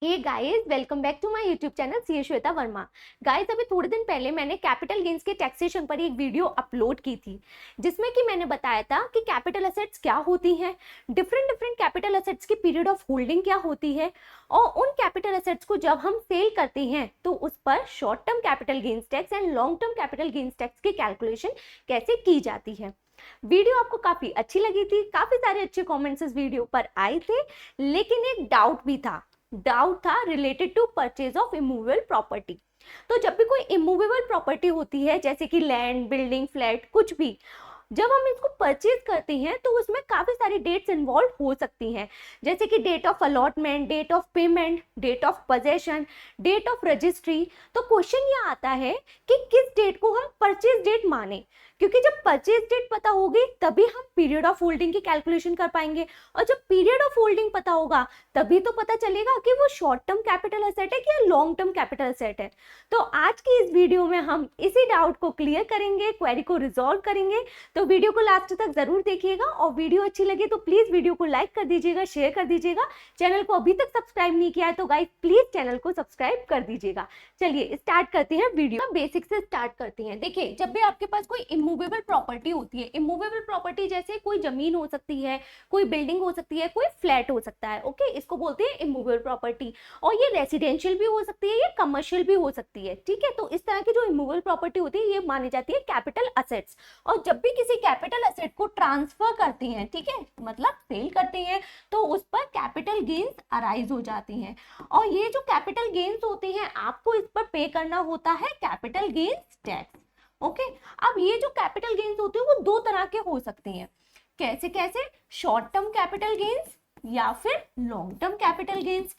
Hey guys, welcome back to my YouTube channel C Shweta Verma. Guys, अभी थोड़े दिन पहले मैंने कैपिटल गेन्स के टैक्सेशन पर एक वीडियो अपलोड की थी, जिसमें कि मैंने बताया था कि कैपिटल असेट्स क्या होती हैं, डिफरेंट कैपिटल असेट्स की पीरियड ऑफ होल्डिंग क्या होती है, और उन कैपिटल असेट्स को जब हम सेल करते हैं तो उस पर short term capital gains tax and long term capital gains tax की कैलकुलेशन कैसे की जाती है। वीडियो आपको काफी अच्छी लगी थी, काफी सारे अच्छे कमेंट्स इस वीडियो पर आए थे, लेकिन एक डाउट था related to purchase of immovable property. तो जब भी कोई इमूवेबल प्रॉपर्टी होती है, जैसे कि लैंड, बिल्डिंग, फ्लैट, कुछ भी, जब हम इसको परचेज करते हैं तो उसमें काफी सारी डेट्स इन्वॉल्व हो सकती हैं, जैसे कि date of allotment, date of payment, date of possession, date of registry. तो क्वेश्चन ये आता है कि किस डेट को हम परचेज डेट माने, क्योंकि जब परचेज डेट पता होगी तभी हम पीरियड ऑफ होल्डिंग की कैलकुलेशन कर पाएंगे, और जब पीरियड ऑफ होल्डिंग पता होगा तभी तो पता चलेगा कि वो शॉर्ट टर्म कैपिटल एसेट है कि लॉन्ग टर्म कैपिटल एसेट है। तो आज की इस वीडियो में हम इसी डाउट को क्लियर करेंगे, क्वेरी को रिजॉल्व करेंगे। तो वीडियो को लास्ट तक जरूर देखिएगा, और वीडियो अच्छी लगे तो प्लीज वीडियो को लाइक कर दीजिएगा, शेयर कर दीजिएगा। चैनल को अभी तक सब्सक्राइब नहीं किया है तो गाइस प्लीज चैनल को सब्सक्राइब कर दीजिएगा। चलिए स्टार्ट करते हैं, वीडियो बेसिक से स्टार्ट करते हैं। देखिए, जब भी आपके पास कोई इमूवेबल प्रॉपर्टी होती है, इमूवेबल प्रॉपर्टी जैसे कोई जमीन हो सकती है, कोई बिल्डिंग हो सकती है, कोई फ्लैट हो सकता है, ओके, इसको बोलते हैं इमूवेबल प्रॉपर्टी। और ये रेसिडेंशियल भी हो सकती है, ये कमर्शियल भी हो सकती है, ठीक है। तो इस तरह की जो इमूवेबल प्रॉपर्टी होती है ये मानी जाती है कैपिटल असेट्स। और जब भी किसी कैपिटल असेट को ट्रांसफर करते हैं, ठीक है, मतलब सेल करते हैं, तो उस पर कैपिटल गेन्स अराइज हो जाती हैं। और ये जो कैपिटल गेन्स होते हैं आपको इस पर पे करना होता है कैपिटल गेन्स टैक्स, ओके। अब ये जो कैपिटल गेन्स होते हैं वो दो तरह के हो सकते हैं। कैसे कैसे? शॉर्ट टर्म कैपिटल गेन्स या फिर लॉन्ग टर्म कैपिटल गेन्स।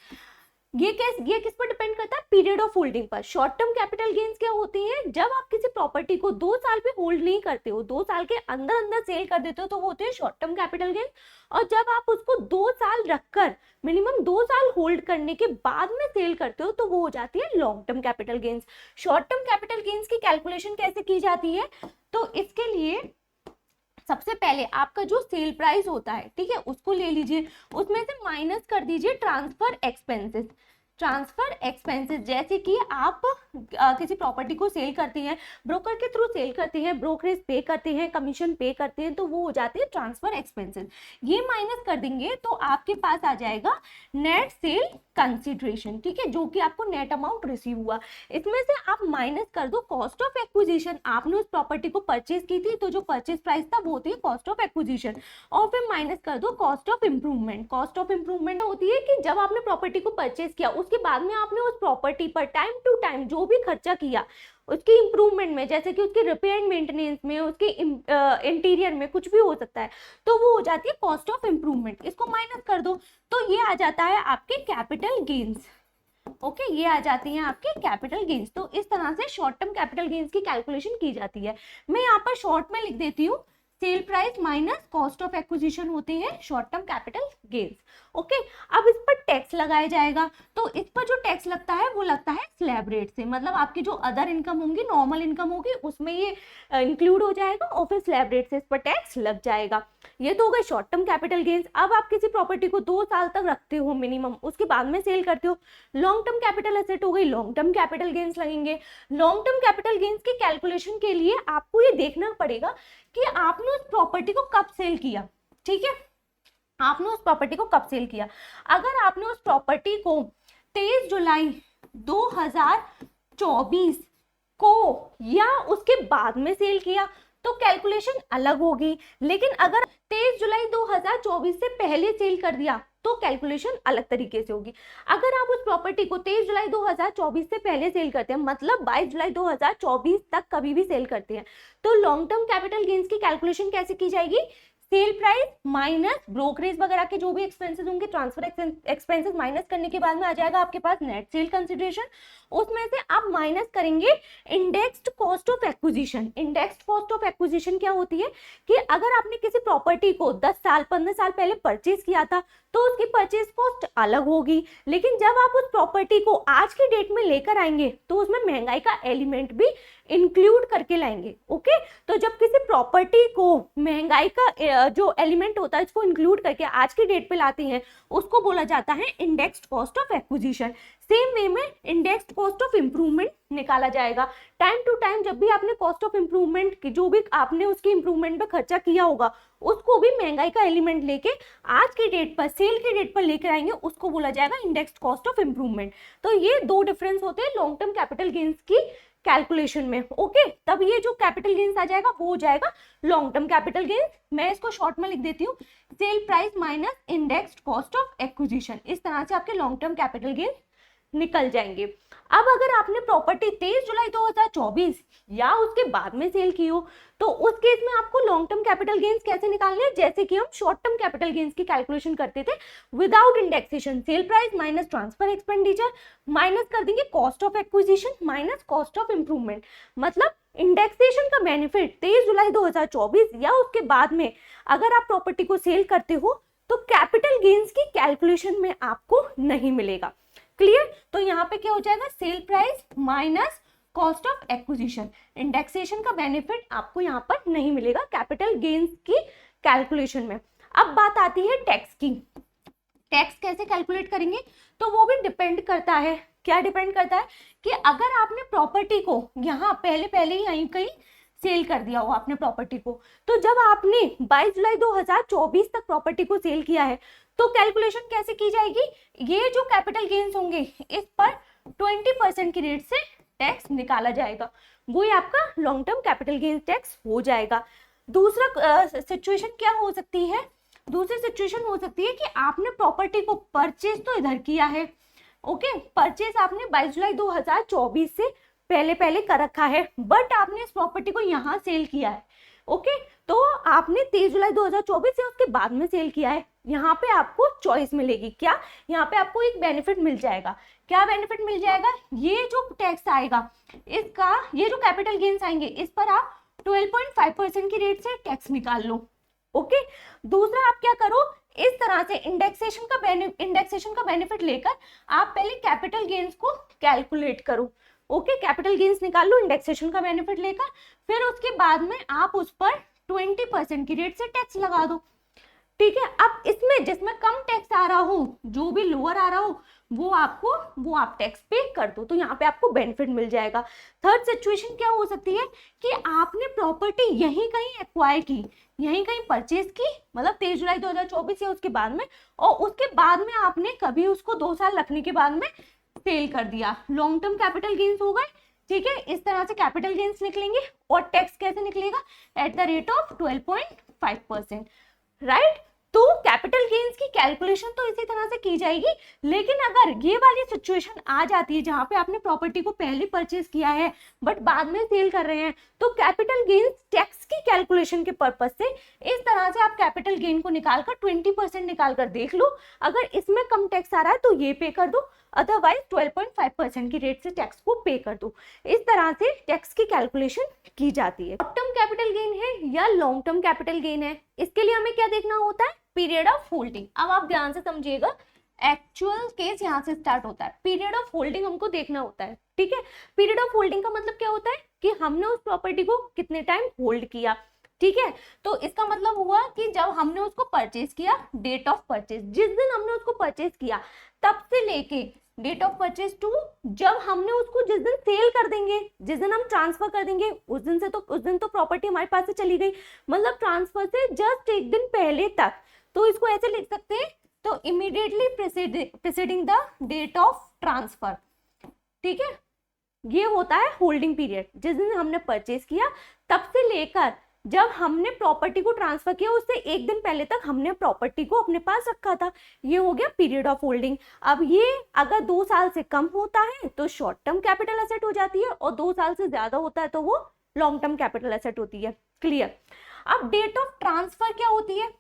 ये किस पर डिपेंड करता है? पीरियड ऑफ होल्डिंग पर। शॉर्ट टर्म कैपिटल गेन्स क्या होती हैं? जब आप किसी प्रॉपर्टी को 2 साल पे होल्ड नहीं करते हो, 2 साल के अंदर अंदर सेल कर देते हो, तो वो होते हैं शॉर्ट टर्म कैपिटल गेन्स। और जब आप उसको 2 साल रखकर, मिनिमम 2 साल होल्ड करने के बाद में सेल करते हो, तो वो हो जाती है long term capital gains. Short term capital gains की कैलकुलेशन कैसे की जाती है? तो इसके लिए सबसे पहले आपका जो सेल प्राइस होता है, ठीक है, उसको ले लीजिए, उसमें से माइनस कर दीजिए ट्रांसफर एक्सपेंसेस। ट्रांसफर एक्सपेंसेस जैसे कि आप किसी प्रॉपर्टी को सेल करते हैं, ब्रोकर के थ्रू सेल करते हैं, ब्रोकरेज पे करते हैं, कमीशन पे करते हैं, तो वो हो जाती है ट्रांसफर एक्सपेंसेस। ये माइनस कर देंगे तो आपके पास आ जाएगा नेट सेल कंसिडरेशन, ठीक है, जो कि आपको नेट अमाउंट रिसीव हुआ। इसमें से आप माइनस कर दो कॉस्ट ऑफ एक्विजिशन। आपने उस प्रॉपर्टी को परचेज की थी तो जो परचेज प्राइस था वो होती है कॉस्ट ऑफ एक्विजिशन, और फिर माइनस कर दो cost of improvement. Cost of improvement होती है कि जब आपने प्रॉपर्टी को परचेज किया उसके बाद में आपने उस प्रॉपर्टी पर टाइम टू टाइम जो भी खर्चा किया उसकी इंप्रूवमेंट में, जैसे कि उसके रिपेयर एंड मेंटेनेंस में, उसके इंटीरियर में, कुछ भी हो सकता है, तो वो हो जाती है कॉस्ट ऑफ इंप्रूवमेंट। इसको माइनस कर दो तो ये आ जाता है आपके कैपिटल गेन्स, ओके, ये आ जाती हैं आपके कैपिटल गेन्स। तो इस तरह से शॉर्ट टर्म कैपिटल गेन्स की कैलकुलेशन की जाती है। मैं यहाँ पर शॉर्ट में लिख देती हूँ, sale price minus cost of acquisition होती है short term capital gains, okay. अब इस पर टैक्स लगाया जाएगा, तो इस पर जो टैक्स लगता है वो लगता है स्लैब रेट से, मतलब आपकी जो अदर इनकम होंगी, नॉर्मल इनकम होगी, उसमें ये इंक्लूड हो जाएगा, और फिर स्लैब रेट से इस पर टैक्स लग जाएगा। ये तो हो गए शॉर्ट टर्म कैपिटल गेन्स। अब आप किसी प्रॉपर्टी को 2 साल तक रखते हो मिनिमम, उसके बाद में सेल करते हो, लॉन्ग टर्म कैपिटल एसेट हो गई, लॉन्ग टर्म कैपिटल गेन्स लगेंगे। लॉन्ग टर्म कैपिटल गेन्स की कैलकुलेशन के लिए आपको ये देखना पड़ेगा कि आपने उस प्रॉपर्टी को कब सेल किया, ठीक है, आपने उस प्रॉपर्टी को कब सेल किया। अगर आपने उस प्रॉपर्टी को 23 जुलाई 2024 को या उसके बाद में सेल किया तो कैलकुलेशन अलग होगी, लेकिन अगर 23 जुलाई 2024 से पहले सेल कर दिया तो कैलकुलेशन अलग तरीके से होगी। अगर आप उस प्रॉपर्टी को 23 जुलाई 2024 से पहले सेल करते हैं, मतलब 22 जुलाई 2024 तक कभी भी सेल करते हैं, तो लॉन्ग टर्म कैपिटल गेन्स की कैलकुलेशन कैसे की जाएगी? सेल प्राइस माइनस ब्रोकरेज वगैरह के जो भी एक्सपेंसेस होंगे, ट्रांसफर एक्सपेंसेस माइनस करने के बाद में आ जाएगा आपके पास नेट सेल कंसिडरेशन। उसमें से आप माइनस करेंगे indexed cost of acquisition. Indexed cost of acquisition क्या होती है कि अगर आपने किसी प्रॉपर्टी को 10 साल 15 साल पहले परचेज किया था तो उसकी परचेज कॉस्ट अलग होगी। लेकिन जब आप उस प्रॉपर्टी को आज की डेट में लेकर आएंगे तो उसमें महंगाई का एलिमेंट भी इंक्लूड करके लाएंगे। ओके, तो जब किसी प्रॉपर्टी को महंगाई का जो एलिमेंट होता है इसको इंक्लूड करके आज की डेट पे लाते हैं उसको बोला जाता है indexed cost of acquisition. Same way में इंडेक्स्ड कॉस्ट ऑफ इंप्रूवमेंट निकाला जाएगा। टाइम टू टाइम जब भी आपने कॉस्ट ऑफ इंप्रूवमेंट की जो भी आपने उसके इंप्रूवमेंट पे खर्चा किया होगा उसको भी महंगाई का एलिमेंट लेके आज की डेट पर सेल की डेट पर लेकर आएंगे, उसको बोला जाएगा इंडेक्स्ड कॉस्ट ऑफ इंप्रूवमेंट। तो ये दो डिफरेंस होते हैं लॉन्ग टर्म कैपिटल गेन्स की कैलकुलेशन में। ओके, तब ये जो कैपिटल गेन्स आ जाएगा वो हो जाएगा लॉन्ग टर्म कैपिटल गेन्स। मैं इसको शॉर्ट में लिख देती हूँ, sale price minus indexed cost of acquisition. इस तरह से आपके लॉन्ग टर्म कैपिटल गेन्स निकल जाएंगे। अब अगर आपने प्रॉपर्टी 23 जुलाई 2024 या उसके बाद में सेल की हो तो उस केस में आपको लॉन्ग टर्म कैपिटल गेन्स कैसे निकालने हैं, जैसे कि हम शॉर्ट टर्म कैपिटल गेन्स की कैलकुलेशन करते थे without indexation. Sale price minus transfer expenditure minus कर देंगे cost of acquisition minus cost of improvement. मतलब इंडेक्सेशन का बेनिफिट 23 जुलाई 2024 या उसके बाद में अगर आप प्रॉपर्टी को सेल करते हो तो कैपिटल गेन्स की कैलकुलेशन में आपको नहीं मिलेगा। क्लियर? तो यहाँ पे क्या हो जाएगा, sale price minus cost of acquisition. Indexation का बेनिफिट आपको यहाँ पर नहीं मिलेगा कैपिटल गेन्स की कैलकुलेशन में। अब बात आती है टैक्स की। टैक्स कैसे कैलकुलेट करेंगे, तो वो भी डिपेंड करता है। क्या डिपेंड करता है कि अगर आपने प्रॉपर्टी को यहाँ पहले ही यहीं कहीं सेल कर दिया हो आपने प्रॉपर्टी को, तो जब आपने 22 जुलाई 2024 तक प्रॉपर्टी को सेल किया है तो कैलकुलेशन कैसे की जाएगी, ये जो कैपिटल गेन्स होंगे इस पर 20% की रेट से टैक्स निकाला जाएगा, वो ही आपका long term capital gains tax हो जाएगा। दूसरा सिचुएशन क्या हो सकती है, दूसरी सिचुएशन हो सकती है कि आपने प्रॉपर्टी को परचेज तो इधर किया है। ओके, परचेज आपने 22 जुलाई 2024 से पहले कर रखा है, बट आपने इस प्रॉपर्टी को यहाँ सेल किया है। ओके, तो आपने 23 जुलाई 2024 से उसके बाद में सेल किया है। यहाँ पे आपको चॉइस मिलेगी, क्या यहाँ पे आपको एक बेनिफिट मिल जाएगा। क्या बेनिफिट मिल जाएगा, ये जो टैक्स आएगा इसका, ये जो कैपिटल गेन्स आएंगे इस पर आप 12.5% की रेट से टैक्स निकाल लो। ओके, दूसरा आप क्या करो, इस तरह से इंडेक्सेशन का बेनिफिट लेकर आप पहले कैपिटल गेन्स को कैलकुलेट करो। ओके, कैपिटल गेन्स निकाल लो इंडेक्सेशन का बेनिफिट लेकर, फिर उसके बाद में आप उस पर 20% की रेट से टैक्स लगा दो। ठीक है, अब इसमें जिसमें कम टैक्स आ रहा हो, जो भी लोअर आ रहा हो, वो आप टैक्स पे कर दो, तो यहाँ पे आपको बेनिफिट मिल जाएगा। थर्ड सिचुएशन क्या हो सकती है कि आपने प्रॉपर्टी यहीं कहीं एक्वायर की, यहीं कहीं परचेज की, मतलब 23 जुलाई 2024 या उसके बाद में, और उसके बाद में आपने कभी उसको 2 साल रखने के बाद में सेल कर दिया, लॉन्ग टर्म कैपिटल गेन्स हो गए। ठीक है, इस तरह से कैपिटल गेन्स निकलेंगे और टैक्स कैसे निकलेगा, at the rate of 12.5%। Right, तो कैपिटल गेन्स की कैलकुलेशन तो इसी तरह से की जाएगी। लेकिन अगर ये वाली सिचुएशन आ जाती है जहां पे आपने प्रॉपर्टी को पहले परचेज किया है बट बाद में सेल कर रहे हैं, तो कैपिटल गेन्स टैक्स की कैलकुलेशन के पर्पज से इस तरह से आप कैपिटल गेन को निकालकर 20% निकालकर देख लो, अगर इसमें कम टैक्स आ रहा है तो ये पे कर दो, अदरवाइज 12.5% की रेट से टैक्स को पे कर दो। इस तरह से टैक्स की कैलकुलेशन की जाती है। शॉर्ट टर्म कैपिटल गेन है या लॉन्ग टर्म कैपिटल गेन है, इसके लिए हमें क्या देखना होता है, पीरियड ऑफ होल्डिंग। अब आप ध्यान से समझिएगा, एक्चुअल केस यहाँ से स्टार्ट होता है, पीरियड ऑफ होल्डिंग हमको देखना होता है। ठीक है, पीरियड ऑफ होल्डिंग का मतलब क्या होता है कि हमने उस प्रॉपर्टी को कितने टाइम होल्ड किया। ठीक है, तो इसका मतलब हुआ कि जब हमने उसको परचेज किया, डेट ऑफ परचेज, जिस दिन हमने उसको परचेज किया तब से लेके डेट ऑफ परचेज टू जब हमने उसको, जिस दिन सेल कर देंगे, जिस दिन हम ट्रांसफर कर देंगे, उस दिन तो प्रॉपर्टी हमारे पास से चली गई, मतलब ट्रांसफर से जस्ट एक दिन पहले तक। तो इसको ऐसे लिख सकते हैं, तो immediately preceding the date of transfer. ठीक है, ये होता है होल्डिंग पीरियड, जिस दिन हमने परचेज किया तब से लेकर जब हमने प्रॉपर्टी को ट्रांसफर किया उससे एक दिन पहले तक हमने प्रॉपर्टी को अपने पास रखा था, ये हो गया पीरियड ऑफ होल्डिंग। अब ये अगर 2 साल से कम होता है तो शॉर्ट टर्म कैपिटल एसेट हो जाती है, और 2 साल से ज्यादा होता है तो वो लॉन्ग टर्म कैपिटल एसेट होती है। क्लियर? अब डेट ऑफ ट्रांसफर क्या होती है,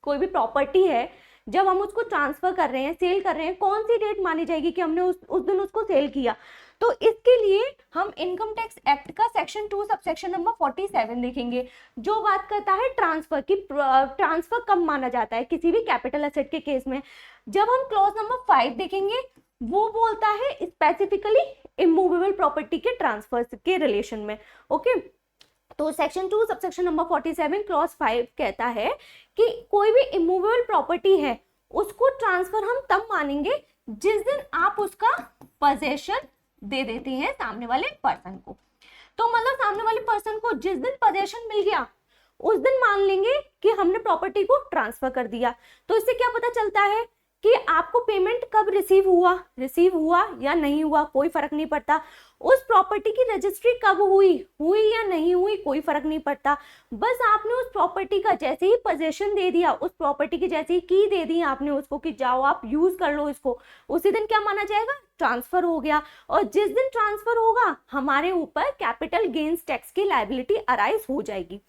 कोई भी प्रॉपर्टी है जब हम उसको ट्रांसफर कर रहे हैं, सेल कर रहे हैं, कौन सी डेट मानी जाएगी कि हमने उस दिन उसको सेल किया, तो इसके लिए हम इनकम टैक्स एक्ट का सेक्शन 2 सबसेक्शन नंबर 47 देखेंगे, जो बात करता है ट्रांसफर की। ट्रांसफर कब माना जाता है किसी भी कैपिटल एसेट के केस में, जब हम क्लॉज नंबर 5 देखेंगे, वो बोलता है स्पेसिफिकली इमूवेबल प्रॉपर्टी के ट्रांसफर के रिलेशन में। ओके, तो सेक्शन 2 सबसेक्शन नंबर 47 क्लॉज 5 कहता है कि कोई भी इमूवेबल प्रॉपर्टी है उसको ट्रांसफर हम तब मानेंगे जिस दिन आप उसका पोजेशन दे देते हैं सामने वाले पर्सन को। तो मतलब सामने वाले पर्सन को जिस दिन पोजेशन मिल गया उस दिन मान लेंगे कि हमने प्रॉपर्टी को ट्रांसफर कर दिया। तो इससे क्या पता चलता है कि आपको पेमेंट कब रिसीव हुआ या नहीं हुआ, कोई फर्क नहीं पड़ता। उस प्रॉपर्टी की रजिस्ट्री कब हुई या नहीं हुई, कोई फर्क नहीं पड़ता। बस आपने उस प्रॉपर्टी का जैसे ही पोजेशन दे दिया, उस प्रॉपर्टी की जैसे ही की दे दी आपने उसको कि जाओ आप यूज कर लो इसको, उसी दिन क्या माना जाएगा, ट्रांसफर हो गया। और जिस दिन ट्रांसफर होगा हमारे ऊपर कैपिटल गेन्स टैक्स की लायबिलिटी अराइज हो जाएगी।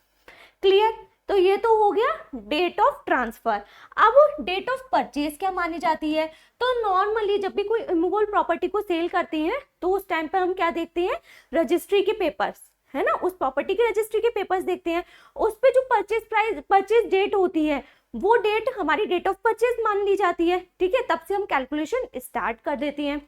क्लियर? तो ये तो हो गया डेट ऑफ ट्रांसफर। अब डेट ऑफ परचेज क्या मानी जाती है? तो नॉर्मली जब भी कोई इमूवेबल प्रॉपर्टी को सेल करते हैं तो उस टाइम पर हम क्या देखते हैं, रजिस्ट्री के पेपर्स, है ना, उस प्रॉपर्टी के रजिस्ट्री के पेपर्स देखते हैं। उस पे जो परचेज डेट होती है वो डेट हमारी डेट ऑफ परचेज मान ली जाती है। ठीक है, तब से हम कैलकुलेशन स्टार्ट कर देते हैं।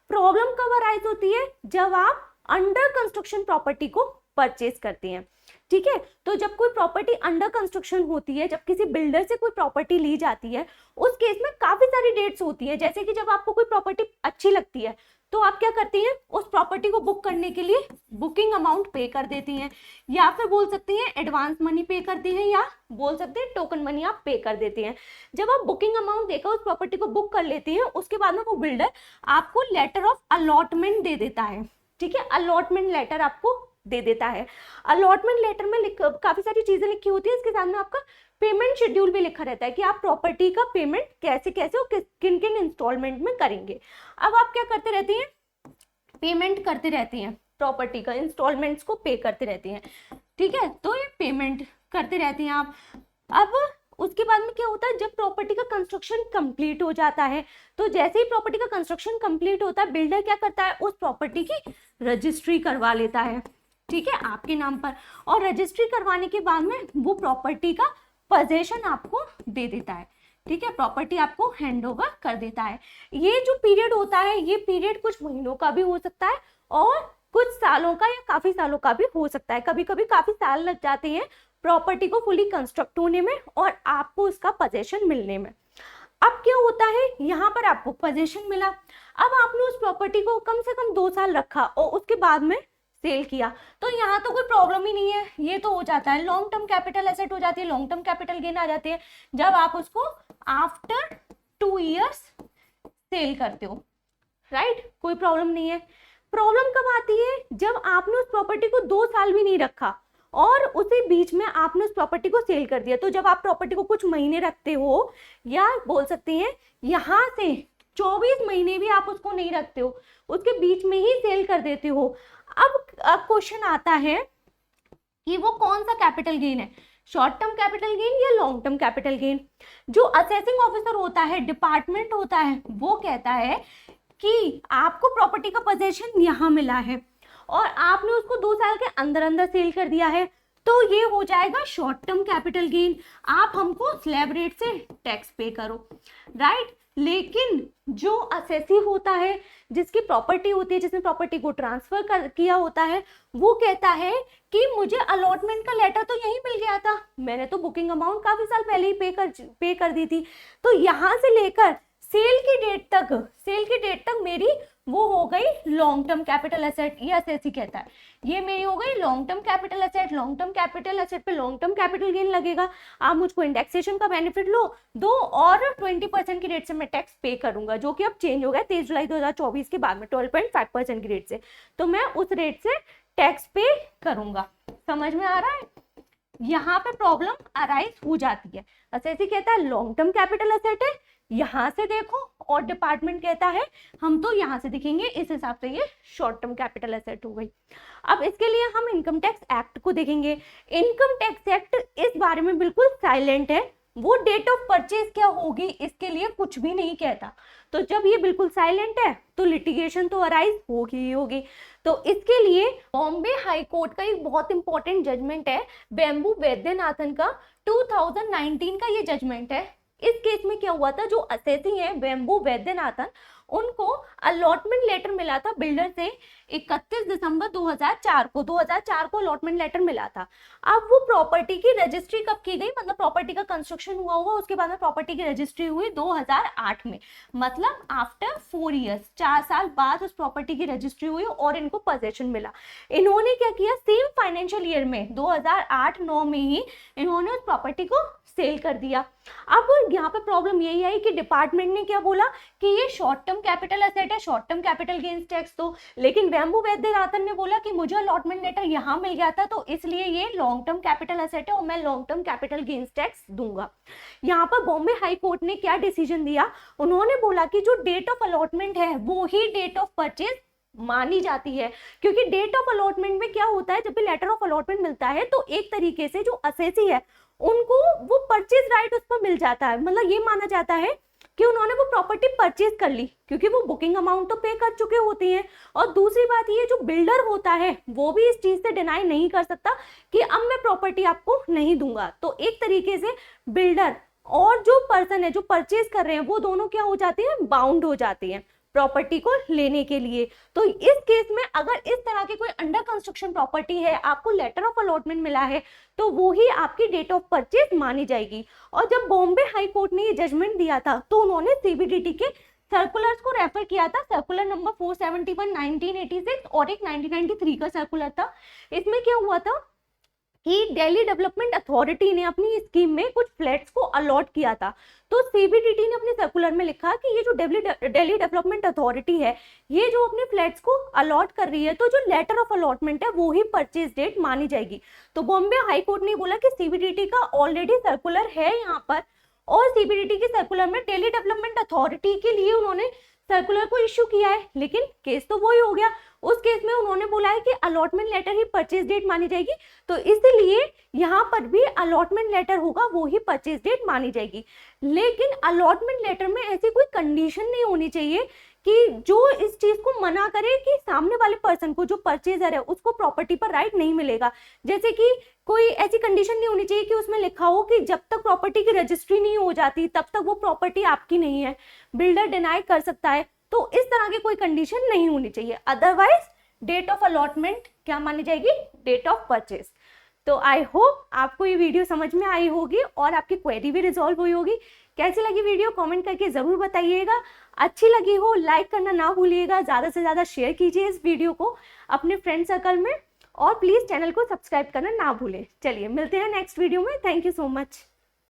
प्रॉब्लम कब अराइज होती है? जब आप अंडर कंस्ट्रक्शन प्रॉपर्टी को परचेज करते हैं। ठीक है, तो जब कोई प्रॉपर्टी अंडर कंस्ट्रक्शन होती है, जब किसी बिल्डर से कोई प्रॉपर्टी ली जाती है, उस केस में काफी सारी डेट्स होती है। जैसे कि जब आपको कोई प्रॉपर्टी अच्छी लगती है तो आप क्या करती हैं, उस प्रॉपर्टी को बुक करने के लिए बुकिंग अमाउंट पे कर देती हैं, या फिर बोल सकते हैं एडवांस मनी पे करती हैं, या बोल सकते हैं टोकन मनी आप पे कर देते हैं। जब आप बुकिंग अमाउंट देकर उस प्रॉपर्टी को बुक कर लेती हैं, उसके बाद में वो बिल्डर आपको लेटर ऑफ अलॉटमेंट दे देता है। ठीक है, अलॉटमेंट लेटर आपको दे देता है। अलॉटमेंट लेटर में काफी सारी चीजें लिखी होती है, इसके साथ में आपका पेमेंट शेड्यूल भी लिखा रहता है कि आप प्रॉपर्टी का पेमेंट कैसे कैसे और किन किन इंस्टॉलमेंट में करेंगे। अब आप क्या करते रहते हैं, पेमेंट करते रहते हैं, प्रॉपर्टी का इंस्टॉलमेंट्स को पे करते रहते हैं। ठीक है, तो ये पेमेंट करते रहते हैं आप। अब उसके बाद में क्या होता है, जब प्रॉपर्टी का कंस्ट्रक्शन कंप्लीट हो जाता है, तो जैसे ही प्रॉपर्टी का कंस्ट्रक्शन कंप्लीट होता है, बिल्डर क्या करता है, उस प्रॉपर्टी की रजिस्ट्री करवा लेता है। ठीक है, आपके नाम पर। और रजिस्ट्री करवाने के बाद में वो प्रॉपर्टी का पोजेशन आपको दे देता है। ठीक है, प्रॉपर्टी आपको हैंड ओवर कर देता है। ये जो पीरियड होता है, ये पीरियड कुछ महीनों का भी हो सकता है और कुछ सालों का या काफी सालों का भी हो सकता है। कभी कभी काफी साल लग जाते हैं प्रॉपर्टी को फुली कंस्ट्रक्ट होने में और आपको उसका पोजेशन मिलने में। अब क्या होता है, यहाँ पर आपको पोजेशन मिला, अब आपने उस प्रॉपर्टी को कम से कम 2 साल रखा और उसके बाद में सेल किया, तो यहाँ तो कोई प्रॉब्लम ही नहीं है। ये तो हो जाता है, लॉन्ग टर्म कैपिटल एसेट हो जाती है, लॉन्ग टर्म कैपिटल गेन आ जाती है जब आप उसको आफ्टर 2 इयर्स सेल करते हो। राइट, कोई प्रॉब्लम नहीं है। प्रॉब्लम कब आती है, जब आपने उस प्रॉपर्टी को 2 साल भी नहीं रखा और उसी बीच में आपने उस प्रॉपर्टी को सेल कर दिया। तो जब आप प्रॉपर्टी को कुछ महीने रखते हो, या बोल सकते हैं यहाँ से 24 महीने भी आप उसको नहीं रखते हो, उसके बीच में ही सेल कर देते हो। अब क्वेश्चन आता है कि वो कौन सा कैपिटल गेन है, शॉर्ट टर्म कैपिटल गेन या लॉन्ग टर्म कैपिटल गेन। जो असेसिंग ऑफिसर होता है, डिपार्टमेंट होता है, वो कहता है कि आपको प्रॉपर्टी का पोजेशन यहाँ मिला है और आपने उसको 2 साल के अंदर अंदर सेल कर दिया है, तो ये हो जाएगा शॉर्ट टर्म कैपिटल गेन। आप हमको स्लैब रेट से टैक्स पे करो। राइट, लेकिन जो असेसी होता है, जिसकी प्रॉपर्टी होती है, जिसने प्रॉपर्टी को ट्रांसफर किया होता है, वो कहता है कि मुझे अलॉटमेंट का लेटर तो यही मिल गया था, मैंने तो बुकिंग अमाउंट काफी साल पहले ही पे कर दी थी, तो यहाँ से लेकर सेल की डेट तक मेरी वो हो गई लॉन्ग टर्म कैपिटल एसेट। ये असेसी कहता है ये मेरी हो गई long term capital asset. Long term capital asset पे लॉन्ग टर्म कैपिटल गेन लगेगा, आप मुझको इंडेक्सेशन का बेनिफिट दो और 20% की रेट से मैं टैक्स पे करूंगा, जो कि अब चेंज हो गया 23 जुलाई 2024 के बाद में 12.5% की रेट से, तो मैं उस रेट से टैक्स पे करूंगा। समझ में आ रहा है, यहाँ पे प्रॉब्लम अराइज हो जाती है। असेसी कहता है लॉन्ग टर्म कैपिटल एसेट है, यहाँ से देखो, और डिपार्टमेंट कहता है हम तो यहाँ से दिखेंगे, इस हिसाब से ये शॉर्ट टर्म कैपिटल एसेट हो गई। अब इसके लिए हम इनकम टैक्स एक्ट को देखेंगे। इनकम टैक्स एक्ट इस बारे में बिल्कुल साइलेंट है, वो डेट ऑफ परचेज क्या होगी इसके लिए कुछ भी नहीं कहता। तो जब ये बिल्कुल साइलेंट है तो लिटिगेशन तो अराइज होगी ही होगी। तो इसके लिए बॉम्बे हाई कोर्ट का एक बहुत इंपॉर्टेंट जजमेंट है, बेम्बू वैद्यनाथन का 2019 का ये जजमेंट है। इस केस में क्या हुआ था, जो असेसी है वेम्बू वैद्यनाथन, उनको अलॉटमेंट लेटर मिला था बिल्डर से 31 दिसंबर 2004 को 2004 को अलॉटमेंट लेटर मिला था। अब वो प्रॉपर्टी की रजिस्ट्री कब की गई, मतलब प्रॉपर्टी का कंस्ट्रक्शन हुआ होगा, उसके बाद में प्रॉपर्टी की रजिस्ट्री हुई 2008 में, मतलब आफ्टर 4 इयर्स, 4 साल बाद उस प्रॉपर्टी की रजिस्ट्री हुई और इनको पोजेशन मिला। इन्होंने क्या किया, सेम फाइनेंशियल ईयर में 2008-9 में ही इन्होंने उस प्रॉपर्टी को सेल कर दिया। अब यहाँ पे प्रॉब्लम यही आई कि डिपार्टमेंट ने क्या बोला कि ये शॉर्ट टर्म कैपिटल एसेट है, short term capital gains tax दो, लेकिन वेम्बू वैद्यनाथन ने बोला कि मुझे अलॉटमेंट लेटर यहाँ मिल गया था तो इसलिए ये लॉन्ग टर्म कैपिटल एसेट है और मैं long term capital gains tax दूंगा। यहाँ पर बॉम्बे हाई कोर्ट ने क्या डिसीजन दिया, उन्होंने बोला कि जो डेट ऑफ अलॉटमेंट है वो ही डेट ऑफ परचेज मानी जाती है, क्योंकि डेट ऑफ अलॉटमेंट में क्या होता है, जब भी लेटर ऑफ अलॉटमेंट मिलता है तो एक तरीके से जो असेसी है उनको वो परचेज राइट उस पर मिल जाता है, मतलब ये माना जाता है कि उन्होंने वो प्रॉपर्टी परचेज कर ली, क्योंकि वो बुकिंग अमाउंट तो पे कर चुके होती हैं। और दूसरी बात ये, जो बिल्डर होता है वो भी इस चीज से डिनाई नहीं कर सकता कि अब मैं प्रॉपर्टी आपको नहीं दूंगा। तो एक तरीके से बिल्डर और जो पर्सन है जो परचेज कर रहे हैं वो दोनों क्या हो जाते हैं, बाउंड हो जाते हैं प्रॉपर्टी को लेने के लिए। तो इस केस में अगर इस तरह की कोई अंडर कंस्ट्रक्शन प्रॉपर्टी है, आपको लेटर ऑफ अलॉटमेंट मिला है, तो वो ही आपकी डेट ऑफ परचेज मानी जाएगी। और जब बॉम्बे हाई कोर्ट ने ये जजमेंट दिया था तो उन्होंने सीबीडीटी के सर्कुलर्स को रेफर किया था, सर्कुलर नंबर 471 1986 और एक 1993 का सर्कुलर था। इसमें क्या हुआ था कि दिल्ली डेवलपमेंट अथॉरिटी ने अपनी स्कीम में कुछ फ्लैट्स को अलॉट किया था, तो सीबीडीटी ने अपने सर्कुलर में लिखा कि ये जो दिल्ली डेवलपमेंट अथॉरिटी है ये जो अपने फ्लैट्स को अलॉट कर रही है तो जो लेटर ऑफ अलॉटमेंट है वो ही परचेज डेट मानी जाएगी। तो बॉम्बे हाई कोर्ट ने बोला कि सीबीडीटी का ऑलरेडी सर्कुलर है यहाँ पर, और सीबीडीटी के सर्कुलर में दिल्ली डेवलपमेंट अथॉरिटी के लिए उन्होंने सर्कुलर को इश्यू किया है, लेकिन केस तो वही हो गया। उस केस में उन्होंने बोला है कि अलॉटमेंट लेटर ही परचेज डेट मानी जाएगी, तो इसलिए यहाँ पर भी अलॉटमेंट लेटर होगा वो ही परचेज डेट मानी जाएगी। लेकिन अलॉटमेंट लेटर में ऐसी कोई कंडीशन नहीं होनी चाहिए कि जो इस चीज को मना करे कि सामने वाले पर्सन को, जो परचेजर है, उसको प्रॉपर्टी पर राइट नहीं मिलेगा। जैसे कि कोई ऐसी कंडीशन नहीं होनी चाहिए कि उसमें लिखा हो कि जब तक प्रॉपर्टी की रजिस्ट्री नहीं हो जाती तब तक वो प्रॉपर्टी आपकी नहीं है, बिल्डर डिनाई कर सकता है। तो इस तरह की कोई कंडीशन नहीं होनी चाहिए, अदरवाइज डेट ऑफ अलॉटमेंट क्या मानी जाएगी, डेट ऑफ परचेज। तो आई होप आपको ये वीडियो समझ में आई होगी और आपकी क्वेरी भी रिजॉल्व हुई होगी। कैसी लगी वीडियो कमेंट करके जरूर बताइएगा। अच्छी लगी हो लाइक करना ना भूलिएगा, ज़्यादा से ज़्यादा शेयर कीजिए इस वीडियो को अपने फ्रेंड सर्कल में, और प्लीज़ चैनल को सब्सक्राइब करना ना भूलें। चलिए मिलते हैं नेक्स्ट वीडियो में। Thank you so much.